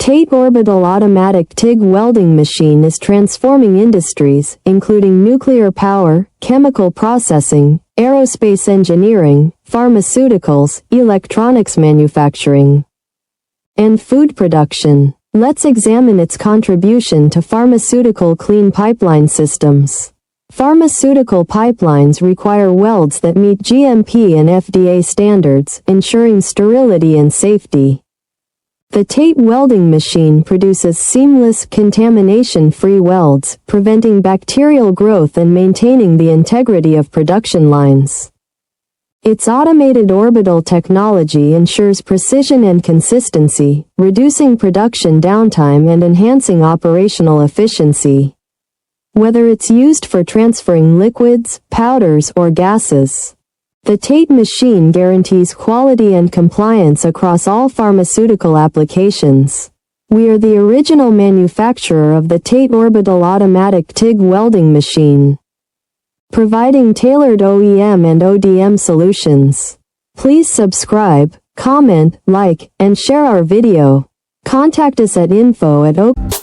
TATE Orbital Automatic TIG Welding Machine is transforming industries, including nuclear power, chemical processing, aerospace engineering, pharmaceuticals, electronics manufacturing, and food production. Let's examine its contribution to pharmaceutical clean pipeline systems. Pharmaceutical pipelines require welds that meet GMP and FDA standards, ensuring sterility and safety. The TATE welding machine produces seamless, contamination-free welds, preventing bacterial growth and maintaining the integrity of production lines. Its automated orbital technology ensures precision and consistency, reducing production downtime and enhancing operational efficiency. Whether it's used for transferring liquids, powders, or gases, the TATE machine guarantees quality and compliance across all pharmaceutical applications. We are the original manufacturer of the TATE Orbital Automatic TIG Welding Machine, providing tailored OEM and ODM solutions. Please subscribe, comment, like, and share our video. Contact us at info@